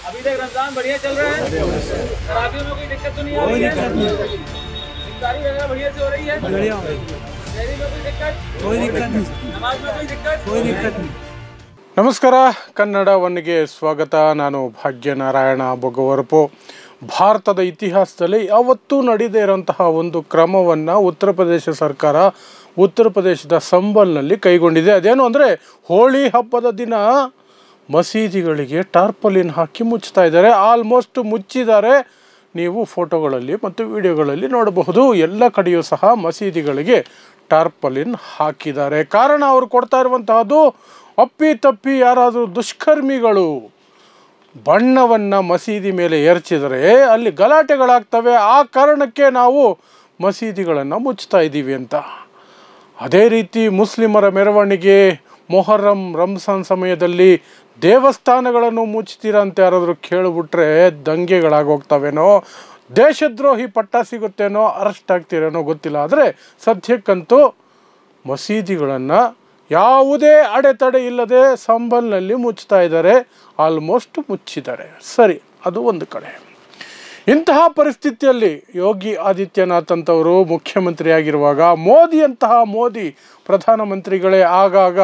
अभी तक रमजान बढ़िया चल रहा है। शराबियों में कोई दिक्कत तो नहीं आ रही है? इफ्तारी वगैरह बढ़िया से हो रही है? बढ़िया हो रही है। शहरी में कोई दिक्कत? कोई दिक्कत नहीं। नमाज में कोई दिक्कत? कोई दिक्कत नहीं। ನಮಸ್ಕಾರ, ಕನ್ನಡ ಒನ್ಗೆ ಸ್ವಾಗತ. ನಾನು ಭಾಗ್ಯನಾರಾಯಣ ಬೊಗವರಪು. ಭಾರತದ ಇತಿಹಾಸದಲ್ಲಿ ಯಾವತ್ತೂ ನಡೆದೇ ಇರೋಂತಹ ಒಂದು ಕ್ರಮವನ್ನು ಉತ್ತರ ಪ್ರದೇಶ ಸರ್ಕಾರ ಉತ್ತರ ಪ್ರದೇಶದ ಸಂಬಲ್ನಲ್ಲಿ ಕೈಗೊಂಡಿದೆ. ಅದೇನು ಅಂದರೆ ಹೋಳಿ ಹಬ್ಬದ ದಿನ ಮಸೀದಿಗಳಿಗೆ ಟಾರ್ಪಲಿನ್ ಹಾಕಿ ಮುಚ್ತಾ ಇದ್ದಾರೆ. ಆಲ್ಮೋಸ್ಟ್ ಮುಚ್ಚಿದ್ದಾರೆ. ನೀವು ಫೋಟೋಗಳಲ್ಲಿ ಮತ್ತು ವಿಡಿಯೋಗಳಲ್ಲಿ ನೋಡಬಹುದು. ಎಲ್ಲ ಕಡೆಯೂ ಸಹ ಮಸೀದಿಗಳಿಗೆ ಟಾರ್ಪಲಿನ್ ಹಾಕಿದ್ದಾರೆ. ಕಾರಣ ಅವರು ಕೊಡ್ತಾ ಇರುವಂತಹದ್ದು, ಅಪ್ಪಿತಪ್ಪಿ ಯಾರಾದರೂ ದುಷ್ಕರ್ಮಿಗಳು ಬಣ್ಣವನ್ನು ಮಸೀದಿ ಮೇಲೆ ಎರಚಿದರೆ ಅಲ್ಲಿ ಗಲಾಟೆಗಳಾಗ್ತವೆ, ಆ ಕಾರಣಕ್ಕೆ ನಾವು ಮಸೀದಿಗಳನ್ನು ಮುಚ್ತಾ ಇದ್ದೀವಿ ಅಂತ. ಅದೇ ರೀತಿ ಮುಸ್ಲಿಮರ ಮೆರವಣಿಗೆ, ಮೊಹರಂ, ರಂಜಾನ್ ಸಮಯದಲ್ಲಿ ದೇವಸ್ಥಾನಗಳನ್ನು ಮುಚ್ತೀರಾ ಅಂತ ಯಾರಾದರೂ ಕೇಳಿಬಿಟ್ರೆ ದಂಗೆಗಳಾಗೋಗ್ತವೇನೋ, ದೇಶದ್ರೋಹಿ ಪಟ್ಟ ಸಿಗುತ್ತೇನೋ, ಅರೆಸ್ಟ್ ಆಗ್ತೀರೇನೋ ಗೊತ್ತಿಲ್ಲ. ಆದರೆ ಸದ್ಯಕ್ಕಂತೂ ಮಸೀದಿಗಳನ್ನು ಯಾವುದೇ ಅಡೆತಡೆ ಇಲ್ಲದೆ ಸಂಬಲ್ನಲ್ಲಿ ಮುಚ್ತಾ ಇದ್ದಾರೆ. ಆಲ್ಮೋಸ್ಟ್ ಮುಚ್ಚಿದ್ದಾರೆ. ಸರಿ, ಅದು ಒಂದು ಕಡೆ. ಇಂತಹ ಪರಿಸ್ಥಿತಿಯಲ್ಲಿ ಯೋಗಿ ಆದಿತ್ಯನಾಥ್ ಅಂತವರು ಮುಖ್ಯಮಂತ್ರಿಯಾಗಿರುವಾಗ ಮೋದಿ ಪ್ರಧಾನಮಂತ್ರಿಗಳೇ ಆಗಾಗ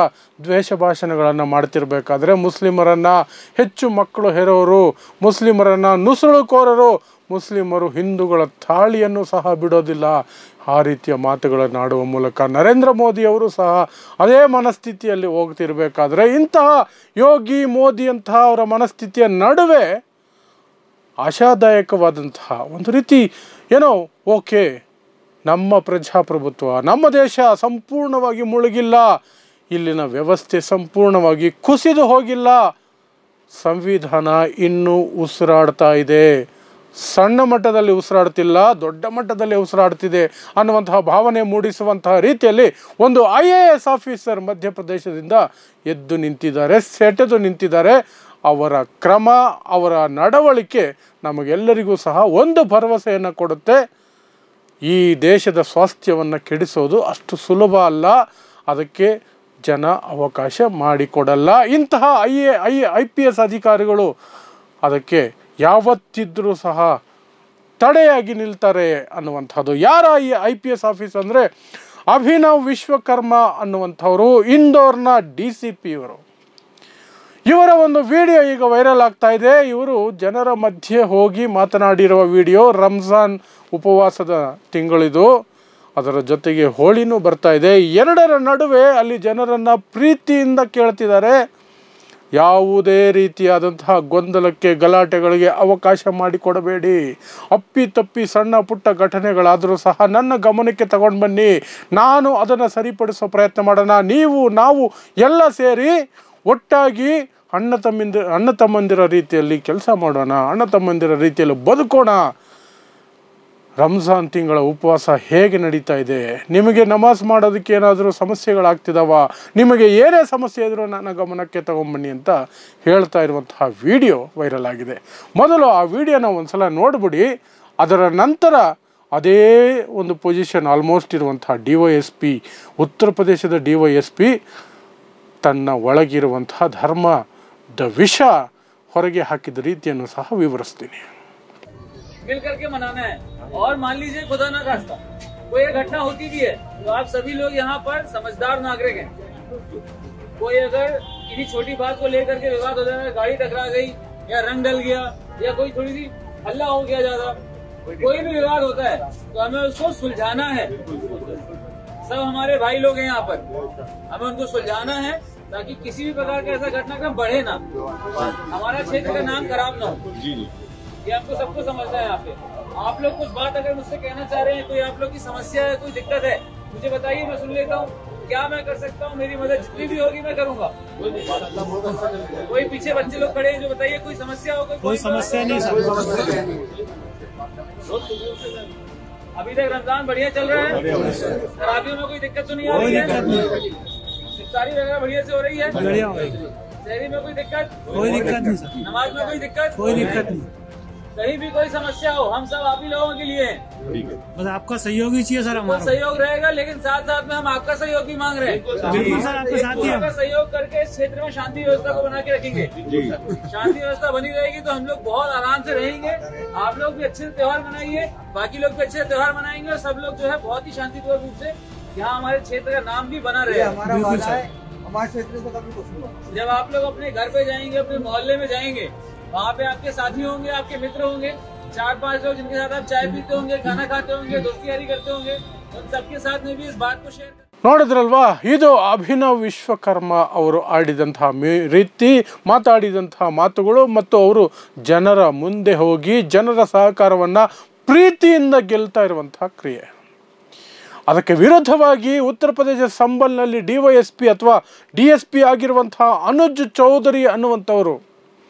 ದ್ವೇಷ ಭಾಷಣಗಳನ್ನು ಮಾಡ್ತಿರ್ಬೇಕಾದ್ರೆ ಮುಸ್ಲಿಮರನ್ನು ಹೆಚ್ಚು ಮಕ್ಕಳು ಹೆರೋರು, ಮುಸ್ಲಿಮರನ್ನು ನುಸುಳುಕೋರರು, ಮುಸ್ಲಿಮರು ಹಿಂದೂಗಳ ತಾಳಿಯನ್ನು ಸಹ ಬಿಡೋದಿಲ್ಲ, ಆ ರೀತಿಯ ಮಾತುಗಳನ್ನು ಆಡುವ ಮೂಲಕ ನರೇಂದ್ರ ಮೋದಿಯವರು ಸಹ ಅದೇ ಮನಸ್ಥಿತಿಯಲ್ಲಿ ಹೋಗ್ತಿರ್ಬೇಕಾದ್ರೆ ಇಂತಹ ಯೋಗಿ ಮೋದಿ ಅಂತಹ ಅವರ ಮನಸ್ಥಿತಿಯ ನಡುವೆ ಆಶಾದಾಯಕವಾದಂತಹ ಒಂದು ರೀತಿ ಏನೋ, ಓಕೆ, ನಮ್ಮ ಪ್ರಜಾಪ್ರಭುತ್ವ, ನಮ್ಮ ದೇಶ ಸಂಪೂರ್ಣವಾಗಿ ಮುಳುಗಿಲ್ಲ, ಇಲ್ಲಿನ ವ್ಯವಸ್ಥೆ ಸಂಪೂರ್ಣವಾಗಿ ಕುಸಿದು ಹೋಗಿಲ್ಲ, ಸಂವಿಧಾನ ಇನ್ನೂ ಉಸಿರಾಡ್ತಾ ಇದೆ, ಸಣ್ಣ ಮಟ್ಟದಲ್ಲಿ ಉಸಿರಾಡ್ತಿಲ್ಲ, ದೊಡ್ಡ ಮಟ್ಟದಲ್ಲಿ ಉಸಿರಾಡ್ತಿದೆ ಅನ್ನುವಂತಹ ಭಾವನೆ ಮೂಡಿಸುವಂತಹ ರೀತಿಯಲ್ಲಿ ಒಂದು IAS ಆಫೀಸರ್ ಮಧ್ಯಪ್ರದೇಶದಿಂದ ಎದ್ದು ನಿಂತಿದ್ದಾರೆ, ಸೆಟೆದು ನಿಂತಿದ್ದಾರೆ. ಅವರ ಕ್ರಮ, ಅವರ ನಡವಳಿಕೆ ನಮಗೆಲ್ಲರಿಗೂ ಸಹ ಒಂದು ಭರವಸೆಯನ್ನು ಕೊಡುತ್ತೆ. ಈ ದೇಶದ ಸ್ವಾಸ್ಥ್ಯವನ್ನು ಕೆಡಿಸೋದು ಅಷ್ಟು ಸುಲಭ ಅಲ್ಲ, ಅದಕ್ಕೆ ಜನ ಅವಕಾಶ ಮಾಡಿಕೊಡಲ್ಲ. ಇಂತಹ IPS ಅಧಿಕಾರಿಗಳು ಅದಕ್ಕೆ ಯಾವತ್ತಿದ್ರೂ ಸಹ ತಡೆಯಾಗಿ ನಿಲ್ತಾರೆ ಅನ್ನುವಂಥದ್ದು. ಯಾರ ಈ IPS ಆಫೀಸ್ ಅಂದರೆ ಅಭಿನವ್ ವಿಶ್ವಕರ್ಮ ಅನ್ನುವಂಥವರು, ಇಂದೋರ್ನ DCP ಇವರು. ಇವರ ಒಂದು ವಿಡಿಯೋ ಈಗ ವೈರಲ್ ಆಗ್ತಾ ಇದೆ. ಇವರು ಜನರ ಮಧ್ಯೆ ಹೋಗಿ ಮಾತನಾಡಿರುವ ವಿಡಿಯೋ. ರಂಜಾನ್ ಉಪವಾಸದ ತಿಂಗಳಿದು, ಅದರ ಜೊತೆಗೆ ಹೋಳಿನೂ ಬರ್ತಾ ಇದೆ. ಎರಡರ ನಡುವೆ ಅಲ್ಲಿ ಜನರನ್ನು ಪ್ರೀತಿಯಿಂದ ಕೇಳ್ತಿದ್ದಾರೆ, ಯಾವುದೇ ರೀತಿಯಾದಂತಹ ಗೊಂದಲಕ್ಕೆ, ಗಲಾಟೆಗಳಿಗೆ ಅವಕಾಶ ಮಾಡಿಕೊಡಬೇಡಿ. ಅಪ್ಪಿತಪ್ಪಿ ಸಣ್ಣ ಪುಟ್ಟ ಘಟನೆಗಳಾದರೂ ಸಹ ನನ್ನ ಗಮನಕ್ಕೆ ತಗೊಂಡು ಬನ್ನಿ, ನಾನು ಅದನ್ನು ಸರಿಪಡಿಸೋ ಪ್ರಯತ್ನ ಮಾಡೋಣ. ನೀವು ನಾವು ಎಲ್ಲ ಸೇರಿ ಒಟ್ಟಾಗಿ ಅಣ್ಣ ತಮ್ಮಂದಿರ ರೀತಿಯಲ್ಲಿ ಕೆಲಸ ಮಾಡೋಣ, ಅಣ್ಣ ತಮ್ಮಂದಿರ ರೀತಿಯಲ್ಲಿ ಬದುಕೋಣ. ರಂಜಾನ್ ತಿಂಗಳ ಉಪವಾಸ ಹೇಗೆ ನಡೀತಾ ಇದೆ, ನಿಮಗೆ ನಮಾಜ್ ಮಾಡೋದಕ್ಕೆ ಏನಾದರೂ ಸಮಸ್ಯೆಗಳಾಗ್ತಿದ್ದಾವ, ನಿಮಗೆ ಏನೇ ಸಮಸ್ಯೆ ಇದ್ರೂ ನನ್ನ ಗಮನಕ್ಕೆ ತಗೊಂಬನ್ನಿ ಅಂತ ಹೇಳ್ತಾ ಇರುವಂತಹ ವಿಡಿಯೋ ವೈರಲ್ ಆಗಿದೆ. ಮೊದಲು ಆ ವಿಡಿಯೋನ ಒಂದು ಸಲ ನೋಡ್ಬಿಡಿ. ಅದರ ನಂತರ ಅದೇ ಒಂದು ಪೊಸಿಷನ್ ಆಲ್ಮೋಸ್ಟ್ ಇರುವಂತಹ DYSP, ಉತ್ತರ ಪ್ರದೇಶದ DYSP ತನ್ನ ಒಳಗಿರುವಂತಹ ಧರ್ಮದ ವಿಷ ಹೊರಗೆ ಹಾಕಿದ ರೀತಿಯನ್ನು ಸಹ ವಿವರಿಸ್ತೀನಿ. मिल करके मनाना है। और मान लीजिए खुदा ना खास्ता कोई घटना होती भी है तो आप सभी लोग यहाँ पर समझदार नागरिक हैं। कोई अगर किसी छोटी बात को लेकर के विवाद हो जाए, गाड़ी टकरा गई या रंग डल गया या कोई थोड़ी सी हल्ला हो गया ज्यादा, कोई भी विवाद होता है तो हमें उसको सुलझाना है। सब हमारे भाई लोग हैं यहाँ पर, हमें उनको सुलझाना है ताकि किसी भी प्रकार का ऐसा घटनाक्रम बढ़े ना, हमारा क्षेत्र का नाम खराब ना हो। ये आपको सबको समझना है। यहाँ पे आप लोग कुछ बात अगर मुझसे कहना चाह रहे हैं, कोई आप लोग की समस्या है, कोई दिक्कत है, मुझे बताइए, मैं सुन लेता हूँ। क्या मैं कर सकता हूँ, मेरी मदद जितनी भी होगी मैं करूँगा। कोई पीछे बच्चे लोग खड़े हैं, जो बताइए कोई समस्या हो? कोई समस्या नहीं। अभी तक रमजान बढ़िया चल रहा है। शराबियों में कोई दिक्कत तो नहीं आ रही है? इफ्तारी वगैरह बढ़िया से हो रही है? बढ़िया हो रही है। शहरी में कोई दिक्कत? कोई दिक्कत नहीं सर। नमाज में कोई दिक्कत? कोई दिक्कत नहीं। कहीं भी कोई समस्या हो, हम सब आप ही लोगों के लिए हैं। बस आपका सहयोग ही चाहिए सर, हमारा सहयोग रहेगा, लेकिन साथ साथ में हम आपका सहयोग भी मांग रहे हैं। बिल्कुल सर, आपके साथ ही आपका सहयोग करके इस क्षेत्र में शांति व्यवस्था को बना के रखेंगे। शांति व्यवस्था बनी रहेगी तो हम लोग बहुत आराम से रहेंगे। आप लोग भी अच्छे से त्योहार मनाइए, बाकी लोग भी अच्छे से त्योहार मनाएंगे और सब लोग जो है बहुत ही शांतिपूर्ण रूप से यहाँ हमारे क्षेत्र का नाम भी बना रहेगा। बिल्कुल सर, हमारे क्षेत्र से कभी कुछ नहीं। जब आप लोग अपने घर पे जाएंगे, अपने मोहल्ले में जाएंगे, वहाँ पे आपके साथी होंगे, आपके मित्र होंगे, 4-5 लोग जिनके साथ आप चाय पीते होंगे, खाना खाते होंगे, दोस्ती यारी करते होंगे, उन सबके साथ में भी इस बात को शेयर। ನೋಡಿದ್ರಲ್ವಾ, ಇದು ಅಭಿನವ್ ವಿಶ್ವಕರ್ಮ ಅವರು ಆಡಿದಂತಹ ರೀತಿ, ಮಾತಾಡಿದಂತಹ ಮಾತುಗಳು ಮತ್ತು ಅವರು ಜನರ ಮುಂದೆ ಹೋಗಿ ಜನರ ಸಹಕಾರವನ್ನು ಪ್ರೀತಿಯಿಂದ ಗೆಲ್ತಾ ಇರುವಂತಹ ಕ್ರಿಯೆ. ಅದಕ್ಕೆ ವಿರುದ್ಧವಾಗಿ ಉತ್ತರ ಪ್ರದೇಶ ಸಂಬಲ್ನಲ್ಲಿ DYSP ಅಥವಾ DSP ಆಗಿರುವಂತಹ ಅನುಜ್ ಚೌಧರಿ ಅನ್ನುವಂಥವರು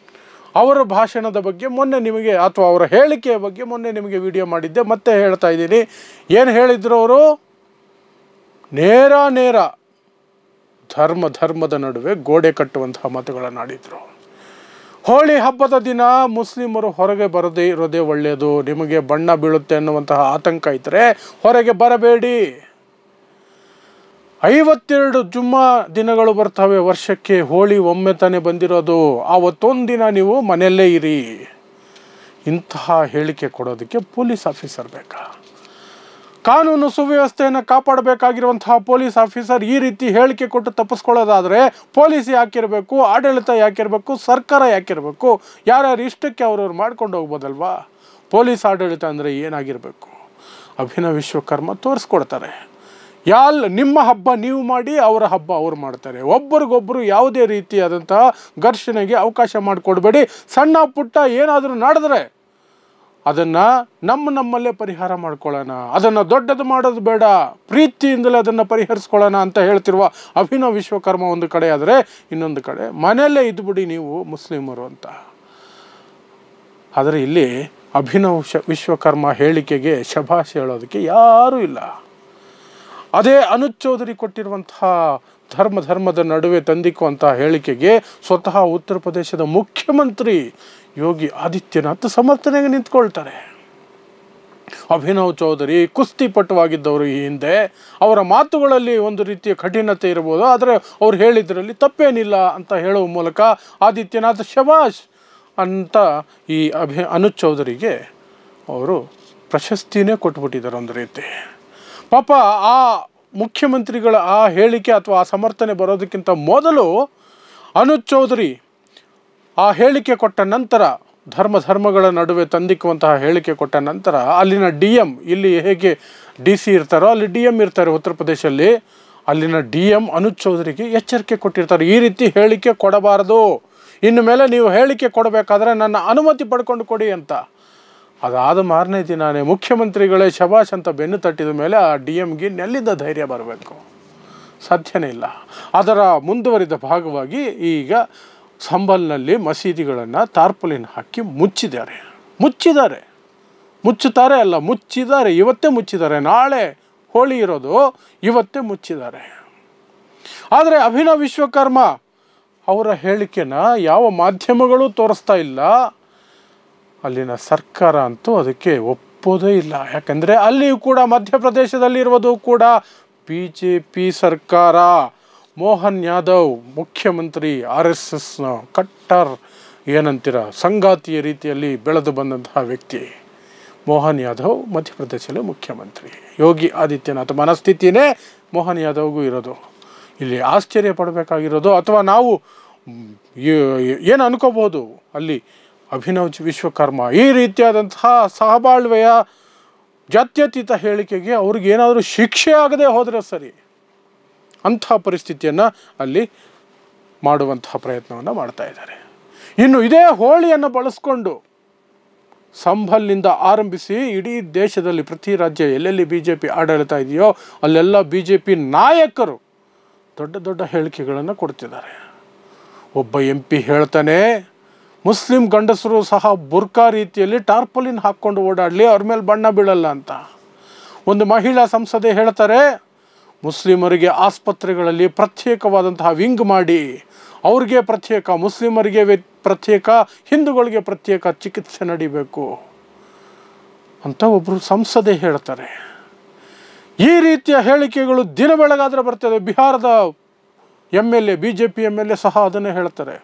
ಅವರ ಭಾಷಣದ ಬಗ್ಗೆ ಮೊನ್ನೆ ನಿಮಗೆ, ಅಥವಾ ಅವರ ಹೇಳಿಕೆಯ ಬಗ್ಗೆ ಮೊನ್ನೆ ನಿಮಗೆ ವಿಡಿಯೋ ಮಾಡಿದ್ದೆ, ಮತ್ತೆ ಹೇಳ್ತಾ ಇದ್ದೀನಿ. ಏನು ಹೇಳಿದ್ರು ಅವರು? ನೇರ ಧರ್ಮದ ನಡುವೆ ಗೋಡೆ ಕಟ್ಟುವಂತಹ ಮಾತುಗಳನ್ನು ಆಡಿದರು. ಹೋಳಿ ಹಬ್ಬದ ದಿನ ಮುಸ್ಲಿಮರು ಹೊರಗೆ ಬರದೇ ಇರೋದೇ ಒಳ್ಳೆಯದು, ನಿಮಗೆ ಬಣ್ಣ ಬೀಳುತ್ತೆ ಅನ್ನುವಂತಹ ಆತಂಕ ಇದ್ದರೆ ಹೊರಗೆ ಬರಬೇಡಿ. 52 ಜುಮ್ಮಾ ದಿನಗಳು ಬರ್ತವೆ ವರ್ಷಕ್ಕೆ, ಹೋಳಿ ಒಮ್ಮೆ ತಾನೇ ಬಂದಿರೋದು, ಆವತ್ತೊಂದು ದಿನ ನೀವು ಮನೆಯಲ್ಲೇ ಇರಿ. ಇಂತಹ ಹೇಳಿಕೆ ಕೊಡೋದಕ್ಕೆ ಪೊಲೀಸ್ ಆಫೀಸರ್ ಬೇಕಾ? ಕಾನೂನು ಸುವ್ಯವಸ್ಥೆಯನ್ನು ಕಾಪಾಡಬೇಕಾಗಿರುವಂತಹ ಪೊಲೀಸ್ ಆಫೀಸರ್ ಈ ರೀತಿ ಹೇಳಿಕೆ ಕೊಟ್ಟು ತಪ್ಪಿಸ್ಕೊಳ್ಳೋದಾದರೆ ಪೊಲೀಸ್ ಯಾಕಿರಬೇಕು, ಆಡಳಿತ ಯಾಕಿರಬೇಕು, ಸರ್ಕಾರ ಯಾಕಿರಬೇಕು? ಯಾರ್ಯಾರು ಇಷ್ಟಕ್ಕೆ ಅವ್ರವ್ರು ಮಾಡ್ಕೊಂಡು ಹೋಗ್ಬೋದಲ್ವಾ? ಪೊಲೀಸ್ ಆಡಳಿತ ಅಂದರೆ ಏನಾಗಿರಬೇಕು? ಅಭಿನವ್ ವಿಶ್ವಕರ್ಮ ತೋರಿಸ್ಕೊಡ್ತಾರೆ. ನಿಮ್ಮ ಹಬ್ಬ ನೀವು ಮಾಡಿ, ಅವರ ಹಬ್ಬ ಅವ್ರು ಮಾಡ್ತಾರೆ. ಒಬ್ಬರಿಗೊಬ್ಬರು ಯಾವುದೇ ರೀತಿಯಾದಂತಹ ಘರ್ಷಣೆಗೆ ಅವಕಾಶ ಮಾಡಿಕೊಡ್ಬೇಡಿ. ಸಣ್ಣ ಪುಟ್ಟ ಏನಾದರೂ ನಡೆದ್ರೆ ಅದನ್ನು ನಮ್ಮಲ್ಲೇ ಪರಿಹಾರ ಮಾಡ್ಕೊಳ್ಳೋಣ, ಅದನ್ನು ದೊಡ್ಡದು ಮಾಡೋದು ಬೇಡ, ಪ್ರೀತಿಯಿಂದಲೇ ಅದನ್ನು ಪರಿಹರಿಸ್ಕೊಳ್ಳೋಣ ಅಂತ ಹೇಳ್ತಿರುವ ಅಭಿನವ್ ವಿಶ್ವಕರ್ಮ ಒಂದು ಕಡೆ ಆದರೆ, ಇನ್ನೊಂದು ಕಡೆ ಮನೆಯಲ್ಲೇ ಇದ್ದುಬಿಡಿ ನೀವು ಮುಸ್ಲಿಮರು ಅಂತ. ಆದರೆ ಇಲ್ಲಿ ಅಭಿನವ್ ವಿಶ್ವಕರ್ಮ ಹೇಳಿಕೆಗೆ ಶಭಾಷ್ ಹೇಳೋದಕ್ಕೆ ಯಾರೂ ಇಲ್ಲ. ಅದೇ ಅನುಜ್ ಚೌಧರಿ ಕೊಟ್ಟಿರುವಂತಹ ಧರ್ಮದ ನಡುವೆ ತಂದಿಕ್ಕುವಂತಹ ಹೇಳಿಕೆಗೆ ಸ್ವತಃ ಉತ್ತರ ಪ್ರದೇಶದ ಮುಖ್ಯಮಂತ್ರಿ ಯೋಗಿ ಆದಿತ್ಯನಾಥ್ ಸಮರ್ಥನೆಗೆ ನಿಂತ್ಕೊಳ್ತಾರೆ. ಅಭಿನವ್ ಚೌಧರಿ ಕುಸ್ತಿಪಟುವಾಗಿದ್ದವರು ಈ ಹಿಂದೆ, ಅವರ ಮಾತುಗಳಲ್ಲಿ ಒಂದು ರೀತಿಯ ಕಠಿಣತೆ ಇರಬಹುದು, ಆದರೆ ಅವ್ರು ಹೇಳಿದ್ರಲ್ಲಿ ತಪ್ಪೇನಿಲ್ಲ ಅಂತ ಹೇಳುವ ಮೂಲಕ ಆದಿತ್ಯನಾಥ್ ಶಬಾಷ್ ಅಂತ ಈ ಅನುಜ್ ಚೌಧರಿಗೆ ಅವರು ಪ್ರಶಸ್ತಿನೇ ಕೊಟ್ಬಿಟ್ಟಿದ್ದಾರೆ ಒಂದು ರೀತಿ. ಪಾಪ ಆ ಮುಖ್ಯಮಂತ್ರಿಗಳ ಆ ಹೇಳಿಕೆ ಅಥವಾ ಆ ಸಮರ್ಥನೆ ಬರೋದಕ್ಕಿಂತ ಮೊದಲು ಅನುಜ್ ಚೌಧರಿ ಆ ಹೇಳಿಕೆ ಕೊಟ್ಟ ನಂತರ, ಧರ್ಮಗಳ ನಡುವೆ ತಂದಿಕ್ಕುವಂತಹ ಹೇಳಿಕೆ ಕೊಟ್ಟ ನಂತರ ಅಲ್ಲಿನ DM, ಇಲ್ಲಿ ಹೇಗೆ DC ಇರ್ತಾರೋ ಅಲ್ಲಿ DM ಇರ್ತಾರೆ ಉತ್ತರ ಪ್ರದೇಶಲ್ಲಿ, ಅಲ್ಲಿನ DM ಅನುಜ್ ಚೌಧರಿಗೆ ಎಚ್ಚರಿಕೆ ಕೊಟ್ಟಿರ್ತಾರೆ, ಈ ರೀತಿ ಹೇಳಿಕೆ ಕೊಡಬಾರದು, ಇನ್ನು ಮೇಲೆ ನೀವು ಹೇಳಿಕೆ ಕೊಡಬೇಕಾದ್ರೆ ನನ್ನ ಅನುಮತಿ ಪಡ್ಕೊಂಡು ಕೊಡಿ ಅಂತ. ಅದಾದ ಮಾರನೇ ದಿನಾನೇ ಮುಖ್ಯಮಂತ್ರಿಗಳೇ ಶಬಾಷ್ ಅಂತ ಬೆನ್ನು ತಟ್ಟಿದ ಮೇಲೆ ಆ DMಗೆ ಎಲ್ಲಿಂದ ಧೈರ್ಯ ಬರಬೇಕು? ಸಾಧ್ಯನೇ ಇಲ್ಲ. ಅದರ ಮುಂದುವರಿದ ಭಾಗವಾಗಿ ಈಗ ಸಂಬಲ್ನಲ್ಲಿ ಮಸೀದಿಗಳನ್ನು ತಾರ್ಪಲಿನ್ ಹಾಕಿ ಮುಚ್ಚಿದ್ದಾರೆ. ಇವತ್ತೇ ಮುಚ್ಚಿದ್ದಾರೆ. ನಾಳೆ ಹೋಳಿ ಇರೋದು, ಇವತ್ತೇ ಮುಚ್ಚಿದ್ದಾರೆ. ಆದರೆ ಅಭಿನವ್ ವಿಶ್ವಕರ್ಮ ಅವರ ಹೇಳಿಕೆನ ಯಾವ ಮಾಧ್ಯಮಗಳು ತೋರಿಸ್ತಾ ಇಲ್ಲ, ಅಲ್ಲಿನ ಸರ್ಕಾರ ಅಂತೂ ಅದಕ್ಕೆ ಒಪ್ಪೋದೇ ಇಲ್ಲ. ಯಾಕಂದರೆ ಅಲ್ಲಿಯೂ ಕೂಡ ಮಧ್ಯಪ್ರದೇಶದಲ್ಲಿರುವುದು ಕೂಡ BJP ಸರ್ಕಾರ. ಮೋಹನ್ ಯಾದವ್ ಮುಖ್ಯಮಂತ್ರಿ, RSSನ ಕಟ್ಟರ್ ಏನಂತೀರ ಸಂಗಾತಿಯ ರೀತಿಯಲ್ಲಿ ಬೆಳೆದು ಬಂದಂತಹ ವ್ಯಕ್ತಿ ಮೋಹನ್ ಯಾದವ್ ಮಧ್ಯಪ್ರದೇಶದಲ್ಲಿ ಮುಖ್ಯಮಂತ್ರಿ. ಯೋಗಿ ಆದಿತ್ಯನಾಥ್ ಮನಸ್ಥಿತಿಯೇ ಮೋಹನ್ ಯಾದವ್ಗೂ ಇರೋದು. ಇಲ್ಲಿ ಆಶ್ಚರ್ಯ ಪಡಬೇಕಾಗಿರೋದು, ಅಥವಾ ನಾವು ಏನು ಅನ್ಕೋಬಹುದು, ಅಲ್ಲಿ ಅಭಿನವ್ ವಿಶ್ವಕರ್ಮ ಈ ರೀತಿಯಾದಂತಹ ಸಹಬಾಳ್ವೆಯ ಜಾತ್ಯತೀತ ಹೇಳಿಕೆಗೆ ಅವ್ರಿಗೇನಾದರೂ ಶಿಕ್ಷೆ ಆಗದೆ ಹೋದರೆ ಸರಿ, ಅಂಥ ಪರಿಸ್ಥಿತಿಯನ್ನು ಅಲ್ಲಿ ಮಾಡುವಂತಹ ಪ್ರಯತ್ನವನ್ನು ಮಾಡ್ತಾ ಇದ್ದಾರೆ. ಇನ್ನು ಇದೇ ಹೋಳಿಯನ್ನು ಬಳಸ್ಕೊಂಡು ಸಂಭಲ್ನಿಂದ ಆರಂಭಿಸಿ ಇಡೀ ದೇಶದಲ್ಲಿ ಪ್ರತಿ ರಾಜ್ಯ ಎಲ್ಲೆಲ್ಲಿ BJP ಆಡಳಿತ ಇದೆಯೋ ಅಲ್ಲೆಲ್ಲ BJP ನಾಯಕರು ದೊಡ್ಡ ಹೇಳಿಕೆಗಳನ್ನು ಕೊಡ್ತಿದ್ದಾರೆ. ಒಬ್ಬ MP ಹೇಳ್ತಾನೆ, ಮುಸ್ಲಿಂ ಗಂಡಸರು ಸಹ ಬುರ್ಕಾ ರೀತಿಯಲ್ಲಿ ಟಾರ್ಪಲಿನ್ ಹಾಕ್ಕೊಂಡು ಓಡಾಡಲಿ, ಅವ್ರ ಮೇಲೆ ಬಣ್ಣ ಬೀಳಲ್ಲ ಅಂತ. ಒಂದು ಮಹಿಳಾ ಸಂಸದೆ ಹೇಳ್ತಾರೆ, ಮುಸ್ಲಿಮರಿಗೆ ಆಸ್ಪತ್ರೆಗಳಲ್ಲಿ ಪ್ರತ್ಯೇಕವಾದಂತಹ ವಿಂಗ್ ಮಾಡಿ ಅವ್ರಿಗೆ ಪ್ರತ್ಯೇಕ, ಮುಸ್ಲಿಮರಿಗೆ ಪ್ರತ್ಯೇಕ, ಹಿಂದೂಗಳಿಗೆ ಪ್ರತ್ಯೇಕ ಚಿಕಿತ್ಸೆ ನಡಿಬೇಕು ಅಂತ ಒಬ್ಬರು ಸಂಸದೆ ಹೇಳ್ತಾರೆ. ಈ ರೀತಿಯ ಹೇಳಿಕೆಗಳು ದಿನ ಬೆಳಗಾದರೆ ಬರ್ತದೆ. ಬಿಹಾರದ MLA, BJP MLA ಸಹ ಅದನ್ನೇ ಹೇಳ್ತಾರೆ.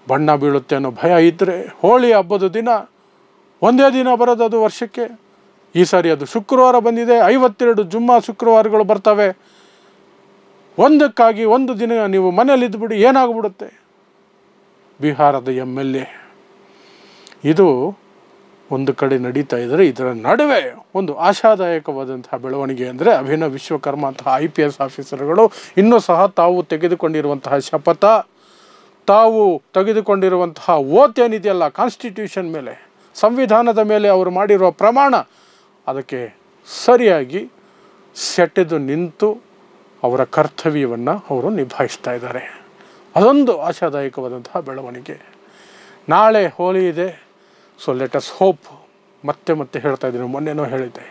ಬಣ್ಣ ಬೀಳುತ್ತೆ ಅನ್ನೋ ಭಯ ಇದ್ದರೆ ಹೋಳಿ ಹಬ್ಬದ ದಿನ ಒಂದೇ ದಿನ ಬರೋದು, ಅದು ವರ್ಷಕ್ಕೆ. ಈ ಸಾರಿ ಅದು ಶುಕ್ರವಾರ ಬಂದಿದೆ. 52 ಜುಮ್ಮಾ ಶುಕ್ರವಾರಗಳು ಬರ್ತವೆ. ಒಂದಕ್ಕಾಗಿ ಒಂದು ದಿನ ನೀವು ಮನೇಲಿದ್ದುಬಿಡಿ, ಏನಾಗ್ಬಿಡುತ್ತೆ. ಬಿಹಾರದ MLA ಇದು ಒಂದು ಕಡೆ ನಡೀತಾ ಇದ್ದರೆ, ಇದರ ನಡುವೆ ಒಂದು ಆಶಾದಾಯಕವಾದಂತಹ ಬೆಳವಣಿಗೆ ಅಂದರೆ ಅಭಿನವ್ ವಿಶ್ವಕರ್ಮ ಅಂತಹ IPS ಆಫೀಸರ್ಗಳು ಇನ್ನೂ ಸಹ ತಾವು ತೆಗೆದುಕೊಂಡಿರುವಂತಹ ಶಪಥ, ತಾವು ತೆಗೆದುಕೊಂಡಿರುವಂತಹ ಓತ್ ಏನಿದೆಯಲ್ಲ ಕಾನ್ಸ್ಟಿಟ್ಯೂಷನ್ ಮೇಲೆ, ಸಂವಿಧಾನದ ಮೇಲೆ ಅವರು ಮಾಡಿರುವ ಪ್ರಮಾಣ, ಅದಕ್ಕೆ ಸರಿಯಾಗಿ ಸೆಟೆದು ನಿಂತು ಅವರ ಕರ್ತವ್ಯವನ್ನು ಅವರು ನಿಭಾಯಿಸ್ತಾ ಇದ್ದಾರೆ. ಅದೊಂದು ಆಶಾದಾಯಕವಾದಂತಹ ಬೆಳವಣಿಗೆ. ನಾಳೆ ಹೋಳಿ ಇದೆ. So let us hope. ಮತ್ತೆ ಹೇಳ್ತಾ ಇದ್ದೀನಿ, ಮೊನ್ನೆನೂ ಹೇಳಿದ್ದೆ,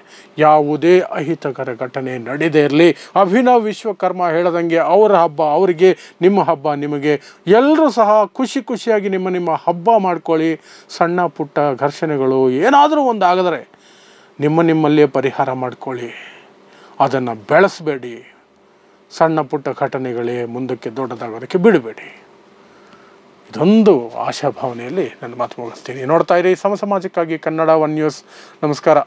ಯಾವುದೇ ಅಹಿತಕರ ಘಟನೆ ನಡೆದೇ ಇರಲಿ. ಅಭಿನವ್ ವಿಶ್ವಕರ್ಮ ಹೇಳ್ದಂಗೆ ಅವರ ಹಬ್ಬ ಅವರಿಗೆ, ನಿಮ್ಮ ಹಬ್ಬ ನಿಮಗೆ, ಎಲ್ಲರೂ ಸಹ ಖುಷಿಯಾಗಿ ನಿಮ್ಮ ಹಬ್ಬ ಮಾಡ್ಕೊಳ್ಳಿ. ಸಣ್ಣ ಪುಟ್ಟ ಘರ್ಷಣೆಗಳು ಏನಾದರೂ ಒಂದು ಆಗಿದ್ರೆ ನಿಮ್ಮಲ್ಲೇ ಪರಿಹಾರ ಮಾಡ್ಕೊಳ್ಳಿ. ಅದನ್ನು ಬೆಳೆಸಬೇಡಿ. ಸಣ್ಣ ಪುಟ್ಟ ಘಟನೆಗಳೇ ಮುಂದಕ್ಕೆ ದೊಡ್ಡದಾಗೋದಕ್ಕೆ ಬಿಡಬೇಡಿ. ಇದೊಂದು ಆಶಾಭಾವನೆಯಲ್ಲಿ ನನ್ನ ಮಾತು ಮುಗಿಸ್ತೀನಿ. ನೋಡ್ತಾ ಇರಿ ಸಮಾಜಕ್ಕಾಗಿ ಕನ್ನಡ 1 ನ್ಯೂಸ್. ನಮಸ್ಕಾರ.